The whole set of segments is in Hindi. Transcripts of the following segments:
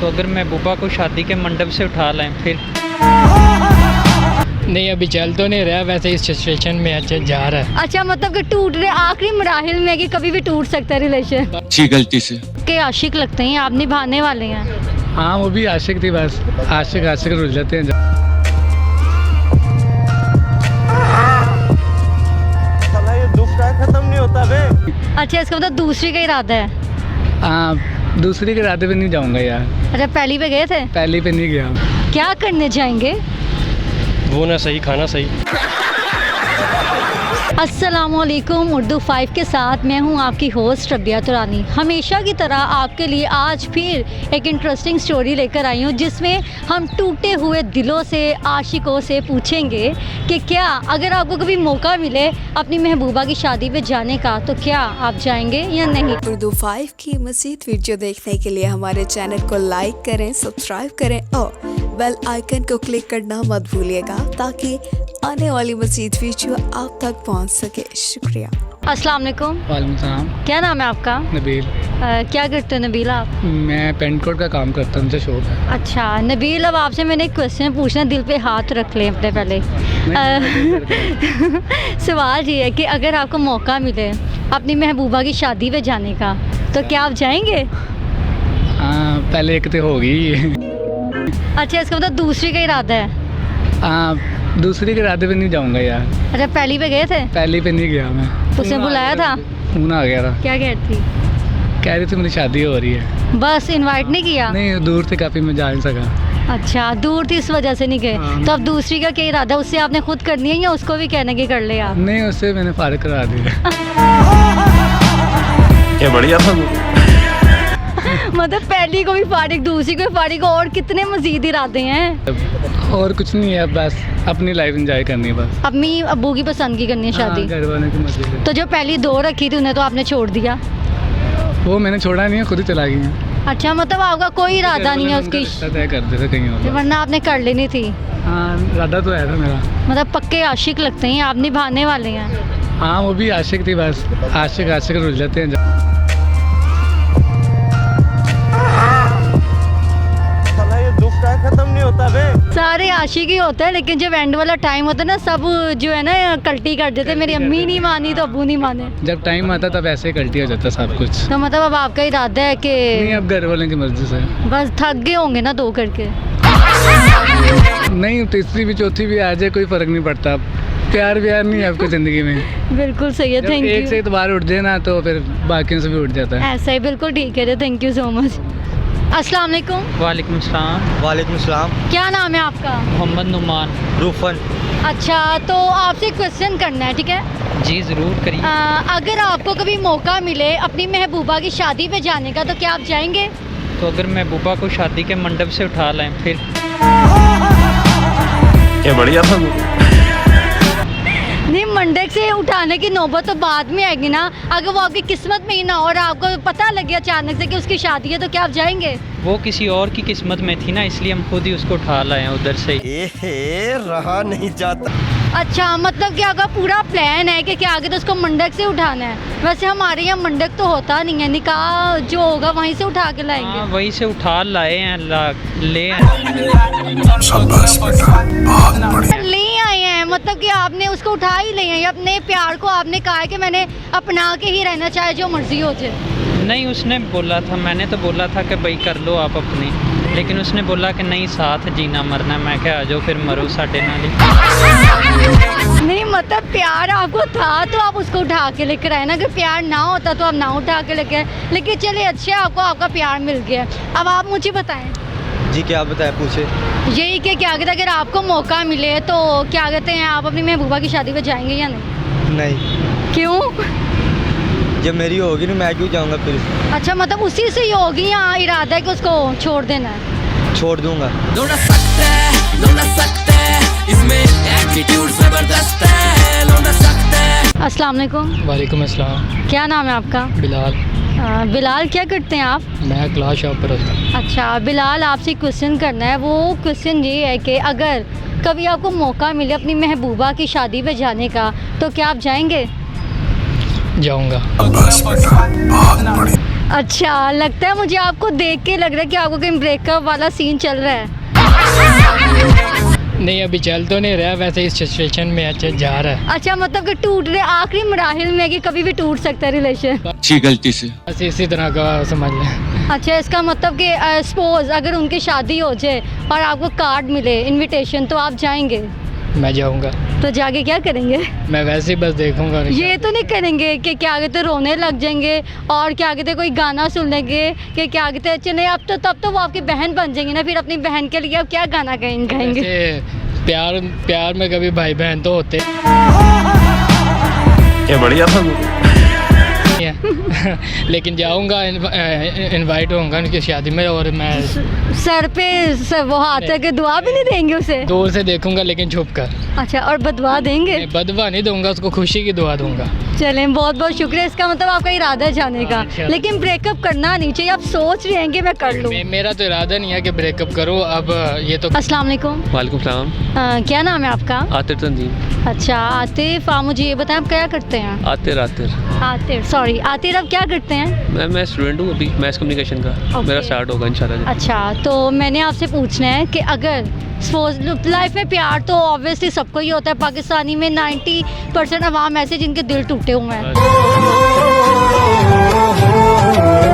तो अगर महबूबा को शादी के मंडप से उठा लाएं फिर? नहीं, अभी चल तो नहीं रहा, वैसे इस सिचुएशन में अच्छा जा रहा है। अच्छा, मतलब कि टूट रहे आखिरी मराहिल में कि कभी भी टूट सकता है रिलेशन। अच्छी गलती से के आशिक लगते हैं आप, निभाने वाले हैं। हाँ, वो भी आशिक थी, बस आशिक आशिक रुल जाते हैं। ये दुख का खत्म नहीं होता बे। अच्छा, इसका मतलब दूसरी का इरादा है। हाँ, दूसरे के इरादे पे नहीं जाऊंगा यार। अच्छा, पहली पे गए थे? पहले पे नहीं गया। क्या करने जाएंगे? वो ना सही खाना सही। अस्सलामुअलैकुम, उर्दू 5 के साथ मैं हूं आपकी होस्ट रबिया तुरानी। हमेशा की तरह आपके लिए आज फिर एक इंटरेस्टिंग स्टोरी लेकर आई हूं, जिसमें हम टूटे हुए दिलों से, आशिकों से पूछेंगे कि क्या अगर आपको कभी मौका मिले अपनी महबूबा की शादी पे जाने का तो क्या आप जाएंगे या नहीं। उर्दू 5 की मज़ीद वीडियो देखने के लिए हमारे चैनल को लाइक करें, सब्सक्राइब करें और बेल आइकन को क्लिक करना मत भूलिएगा ताकि आने वाली मज़ीद वीडियो आप तक पहुंच सके। शुक्रिया। अस्सलाम वालेकुम। वालेकुम सलाम। क्या नाम है आपका? नबील। क्या करते हो नबील आप? मैं पेंट कोट का काम करता हूँ, मुझे शौक है। अच्छा नबील, अब आपसे मैंने एक क्वेश्चन पूछना, दिल पे हाथ रख लें अपने पहले। सवाल ये है कि अगर आपको मौका मिले अपनी महबूबा की शादी पे जाने का तो क्या आप जाएंगे? हाँ, पहले एक तो होगी। अच्छा, इसका मतलब दूसरी का इरादा है। हाँ, दूसरे के इरादे पे नहीं जाऊंगा यार। अच्छा, पहली पे गए थे? पहले पे नहीं गया मैं। उसने बुलाया था? फोन आ गया था। क्या कह रही थी? कह रही थी मेरी शादी हो रही है। बस इनवाइट नहीं किया? नहीं, दूर से काफ़ी, मैं जा नहीं सका। अच्छा, दूर थी इस वजह से नहीं गए। हाँ। तो अब दूसरी का क्या इरादा, उससे आपने खुद करनी है या उसको भी कहने की कर ले आप? नहीं, उससे मैंने फारिग करा दिया। क्या बढ़िया था। मतलब पहली को भी फारिग, दूसरी को भी फारिग, और कितने मजीद इरादे हैं? और कुछ नहीं है, बस अपनी लाइफ एंजॉय करनी है बस। अम्मी अब्बू की पसंद की करनी है शादी। हाँ, घर वालों की मर्जी है। तो जो पहली दो रखी थी उन्हें तो आपने छोड़ दिया? वो मैंने छोड़ा नहीं है, खुद ही चला गई है। अच्छा, मतलब आपका कोई इरादा नहीं है उसकी? तय कर देते कहीं और। वरना आपने कर लेनी थी। हाँ, इरादा तो है था मेरा। मतलब पक्के आशिक लगते हैं आप, निभाने वाले हैं। हाँ, वो भी आशिक थी, बस आशिक आशिक रुल जाते हैं। ये दुख का खत्म नहीं होता बे। सारे आशिक ही होते हैं, लेकिन जब एंड वाला टाइम होता है ना, सब जो है ना कल्टी कर देते। मेरी अम्मी नहीं मानी तो अब्बू नहीं माने। जब टाइम आता तब ऐसे ही कल्टी हो जाता सब कुछ। तो मतलब अब आपका इरादा है कि नहीं, अब घर वालों की मर्जी से। बस थक गए होंगे ना दो करके? नहीं, तीसरी भी चौथी भी आ जाए कोई फर्क नहीं पड़ता। प्यार व्यार नहीं है आपको जिंदगी में। बिल्कुल सही है, जब थैंक एक से यू। इतबार उठ जाए ना तो फिर बाकियों से भी उठ जाता है। ऐसा ही, बिल्कुल ठीक है, थैंक यू सो मच। अस्सलाम वालेकुम। वालेकुम सलाम। वालेकुम सलाम। क्या नाम है आपका? मोहम्मद नुमान। रूफन। अच्छा, तो आपसे क्वेश्चन करना है, ठीक है? जी ज़रूर करिए। अगर आपको कभी मौका मिले अपनी महबूबा की शादी पे जाने का तो क्या आप जाएंगे? तो अगर महबूबा को शादी के मंडप से उठा लाएं फिर? क्या बढ़िया था। नहीं, मंडप से उठाने की नौबत तो बाद में आएगी ना। अगर वो आपकी किस्मत में ही ना हो और आपको पता लग गया अचानक से कि उसकी शादी है तो क्या आप जाएंगे? वो किसी और की किस्मत में थी ना, इसलिए हम खुद ही उसको उठा लाए हैं उधर से ही। रहा नहीं जाता। अच्छा, मतलब कि आपका पूरा प्लान है कि क्या आगे तो उसको मंडप से उठाना है? वैसे हमारे यहाँ मंडप तो होता नहीं है, निकाह जो होगा वहीं से उठा के लाएंगे। हाँ, वहीं से उठा लाए हैं, ले ले आए हैं, मतलब कि आपने उसको उठा ही ले आए। अपने प्यार को आपने कहा है कि मैंने अपना के ही रहना, चाहे जो मर्जी हो जाए। नहीं, उसने बोला था, मैंने तो बोला था कि भाई कर लो आप अपनी, लेकिन उसने बोला कि नहीं साथ जीना मरना। मैं क्या आ जाओ फिर मरो साढ़े नाल। नहीं, मतलब प्यार आपको था तो आप उसको उठा के लेकर आए ना। अगर प्यार ना होता तो आप ना उठा के लेके आए, लेकिन चलिए अच्छा आपको आपका प्यार मिल गया। अब आप मुझे बताएं। जी क्या बताए, पूछे। यही कि क्या कहते हैं, अगर आपको मौका मिले तो क्या कहते हैं, आप अपनी महबूबा की शादी पे जाएंगे या नहीं? नहीं। क्यों? जब मेरी होगी ना मैं क्यों जाऊंगा फिर। अच्छा, मतलब उसी से ही होगी या इरादा है कि उसको छोड़ देना है? छोड़ दूंगा। इसमें एटीट्यूड जबरदस्त है। अस्सलाम वालेकुम। वालेकुम अस्सलाम। क्या नाम है आपका? बिलाल। बिलाल, क्या करते हैं आप? मैं क्लास शॉप पर होता हूँ। अच्छा बिलाल, आपसे क्वेश्चन करना है। वो क्वेश्चन ये है कि अगर कभी आपको मौका मिले अपनी महबूबा की शादी पे जाने का तो क्या आप जाएंगे? जाऊँगा। अच्छा, लगता है मुझे आपको देख के लग रहा है कि आपको कहीं ब्रेकअप वाला सीन चल रहा है। नहीं अभी चल तो नहीं रहा, वैसे इस सिचुएशन में अच्छा जा रहा है। अच्छा, मतलब कि टूट रहे आखिरी मराहिल में कि कभी भी टूट सकता है रिलेशन। अच्छी गलती से बस इसी तरह का समझ लें। अच्छा, इसका मतलब कि सपोज अगर उनकी शादी हो जाए और आपको कार्ड मिले इनविटेशन, तो आप जाएंगे? मैं जाऊंगा। तो जाके क्या करेंगे? मैं वैसे ही बस देखूंगा। ये तो नहीं करेंगे कि क्या कहते रोने लग जाएंगे और क्या कहते कोई गाना सुन लेंगे कि क्या कहते अच्छा नहीं, अब तो तब तो वो आपकी बहन बन जाएंगी ना, फिर अपनी बहन के लिए अब क्या गाना गाएंगे? वैसे प्यार में कभी भाई बहन तो होते क्या बढ़िया था लेकिन जाऊंगा, इनवाइट होऊंगा उनकी शादी में और मैं सर पे वो हाथ के दुआ भी नहीं देंगे उसे? दूर से देखूंगा लेकिन छुप कर। अच्छा, और बदवा देंगे? बदवा नहीं दूंगा, उसको खुशी की दुआ दूंगा। चलें, बहुत बहुत शुक्रिया। इसका मतलब आपका इरादा है जाने का, लेकिन ब्रेकअप करना नहीं चाहिए। आप सोच रहे हैं कि मैं कर लूँ? मेरा तो इरादा नहीं है कि ब्रेकअप करूँ। अब ये तो अस्सलाम वालेकुम। वालेकुम सलाम। क्या नाम है आपका? आतिर तंजीम। अच्छा आतिफ, आप मुझे ये बताएं आप क्या करते हैं? आतिर, सॉरी आतिर, आप क्या करते हैं? मैं स्टूडेंट हूँ अभी, मैथ कम्युनिकेशन का। मेरा स्टार्ट होगा इंशाल्लाह। अच्छा, तो मैंने आपसे पूछना है कि अगर सपोज लाइफ में प्यार तो ऑब्वियसली सबको ही होता है, पाकिस्तानी में 90% अवाम ऐसे जिनके दिल टूटे हुए हैं,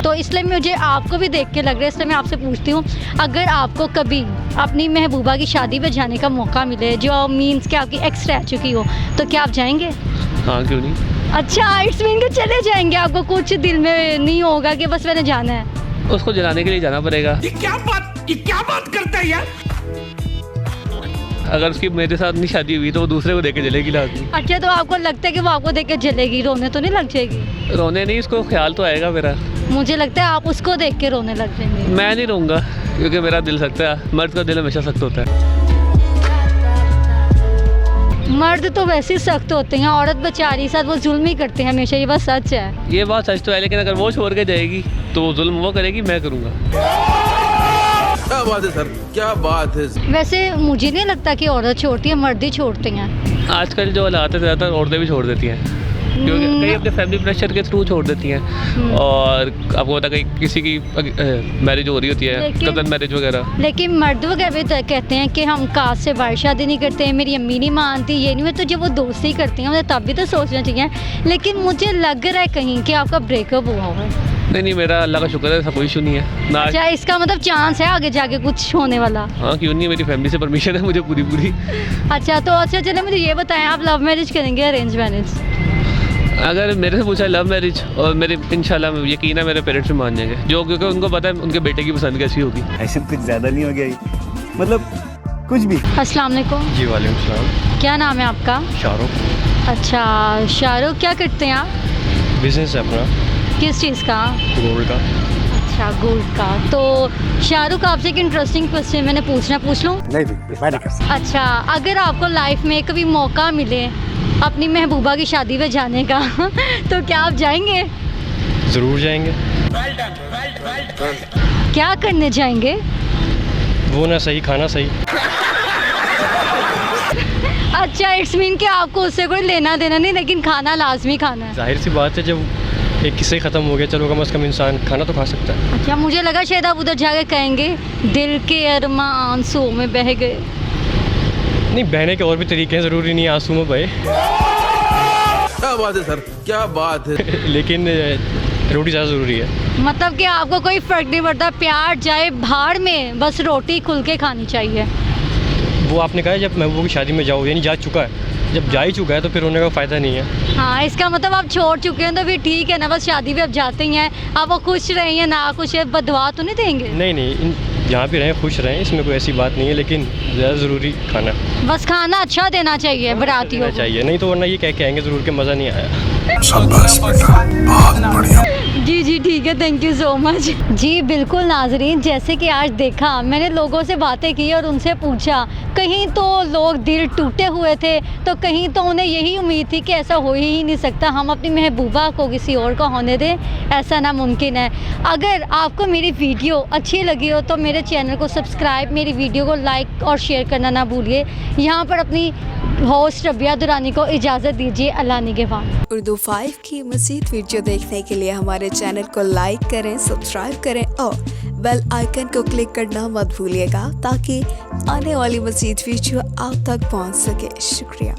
तो इसलिए मुझे आपको भी देख के लग रहा है, इसलिए मैं आपसे पूछती हूँ, अगर आपको कभी अपनी महबूबा की शादी में जाने का मौका मिले जो मीन्स कि आपकी एक्स रह चुकी हो, तो क्या आप जाएंगे? हाँ, क्यों नहीं। अच्छा, इट्स मीन के चले जाएंगे, आपको कुछ दिल में नहीं होगा कि बस मैंने जाना है? उसको जलाने के लिए जाना पड़ेगा। ये क्या बात करता है यार। अगर उसकी मेरे साथ नहीं शादी हुई तो वो दूसरे को देके जलेगी लाजमी। अच्छा, तो आपको लगता है कि वो आपको देख के जलेगी, रोने तो नहीं लग जाएगी? रोने नहीं, उसको ख्याल तो आएगा मेरा। मुझे लगता है आप उसको देख के रोने लग जाएंगे। मैं नहीं रहूँगा क्योंकि मेरा दिल सख्त है, मर्द का दिल हमेशा सख्त होता है। मर्द तो वैसे ही सख्त होते हैं, औरत बेचारी साथ वो जुल्म ही करते हैं हमेशा, ये बात सच है। ये बात सच तो है, लेकिन अगर वो छोड़ के जाएगी तो वो जुल्म वो करेगी, मैं करूँगा। क्या बात है सर, क्या बात है। वैसे मुझे नहीं लगता कि औरत छोड़ती है, मर्द ही छोड़ते हैं। आजकल जो हालात है ज़्यादातर औरतें भी छोड़ देती हैं, क्योंकि कई अपने फैमिली प्रेशर के थ्रू छोड़ देती हैं। और आपको पता कहीं किसी की मैरिज हो रही होती है, कज़न मैरिज वगैरह। लेकिन मर्द वगैरह भी तो कहते हैं कि हम कास्ट से बाहर शादी नहीं करते हैं, मेरी अम्मी नहीं मानती, ये नहीं। तो जब वो दोस्ती करती हैं मुझे तब भी तो सोचना चाहिए, लेकिन मुझे लग रहा है कहीं कि आपका ब्रेकअप हुआ हुआ है। नहीं, मेरा अल्लाह का शुक्र है, ऐसा कोई इशू नहीं है ना। अच्छा, इसका मतलब चांस है आगे जाके कुछ होने वाला? हाँ, क्यों नहीं, मेरी फैमिली से परमिशन है मुझे पूरी। अच्छा, तो अच्छा चले मुझे ये बताएं, आप लव मैरिज करेंगे अरेंज मैरिज? अगर मेरे से पूछा लव मैरिज, और मेरे इंशाल्लाह यकीन है मेरे पेरेंट्स भी मान जाएंगे, जो क्योंकि उनको पता है उनके बेटे की पसंद कैसी होगी। ऐसे कुछ ज़्यादा नहीं हो गया, मतलब कुछ भी। अस्सलाम वालेकुम। जी वालेकुम सलाम। क्या नाम है आपका? शाहरुख। अच्छा शाहरुख, क्या करते हैं आप? बिजनेस है अपना। किस चीज़ का? गोल्ड का। अच्छा, गोल्ड का। तो शाहरुख, आपसे एक इंटरेस्टिंग क्वेश्चन मैंने पूछ लूँ? नहीं। अच्छा, अगर आपको लाइफ में कभी मौका मिले अपनी महबूबा की शादी में जाने का तो क्या आप जाएंगे? ज़रूर जाएंगे। क्या करने जाएंगे? वो ना सही, खाना सही। अच्छा, इट्स मीन कि आपको उससे कोई लेना देना नहीं, लेकिन खाना लाजमी खाना है। जाहिर सी बात है, जब एक किस्से ख़त्म हो गया, चलो कम से कम इंसान खाना तो खा सकता है। अच्छा, मुझे लगा शायद आप उधर जाके कहेंगे दिल के अरमां आंसुओं में बह गए। नहीं, बहने के और भी तरीके हैं, ज़रूरी नहीं आंसू में बहे। क्या बात है सर, क्या बात है। लेकिन रोटी ज़्यादा ज़रूरी है। मतलब कि आपको कोई फ़र्क नहीं पड़ता, प्यार जाए भाड़ में, बस रोटी खुल के खानी चाहिए। वो आपने कहा जब महबूबा की शादी में जाओ, यानी जा चुका है, जब जा ही चुका है तो फिर रोने का फ़ायदा नहीं है। हाँ, इसका मतलब आप छोड़ चुके हैं तो फिर ठीक है ना, बस शादी भी अब जाते ही हैं, आप वो खुश रहे या ना खुश है, बदवा तो नहीं देंगे? नहीं, जहाँ भी रहें खुश रहें, इसमें कोई ऐसी बात नहीं है, लेकिन ज़्यादा ज़रूरी खाना। बस खाना अच्छा देना चाहिए बारातियों को। चाहिए, नहीं तो वरना ये कह के आएंगे ज़रूर के मज़ा नहीं आया। शाबाश बेटा, बहुत बढ़िया। जी ठीक है, थैंक यू सो मच। जी बिल्कुल नाजरीन, जैसे कि आज देखा मैंने लोगों से बातें की और उनसे पूछा, कहीं तो लोग दिल टूटे हुए थे, तो कहीं तो उन्हें यही उम्मीद थी कि ऐसा हो ही नहीं सकता, हम अपनी महबूबा को किसी और को होने दें, ऐसा नामुमकिन है। अगर आपको मेरी वीडियो अच्छी लगी हो तो मेरे चैनल को सब्सक्राइब, मेरी वीडियो को लाइक और शेयर करना ना भूलिए। यहाँ पर अपनी होस्ट रबिया दुरानी को इजाज़त दीजिए। अल्लाह निगहबान। उर्दू 5 की मज़ीद वीडियो देखने के लिए हमारे चैनल को लाइक करें, सब्सक्राइब करें और बेल आइकन को क्लिक करना मत भूलिएगा ताकि आने वाली मज़ीद वीडियो आप तक पहुंच सके। शुक्रिया।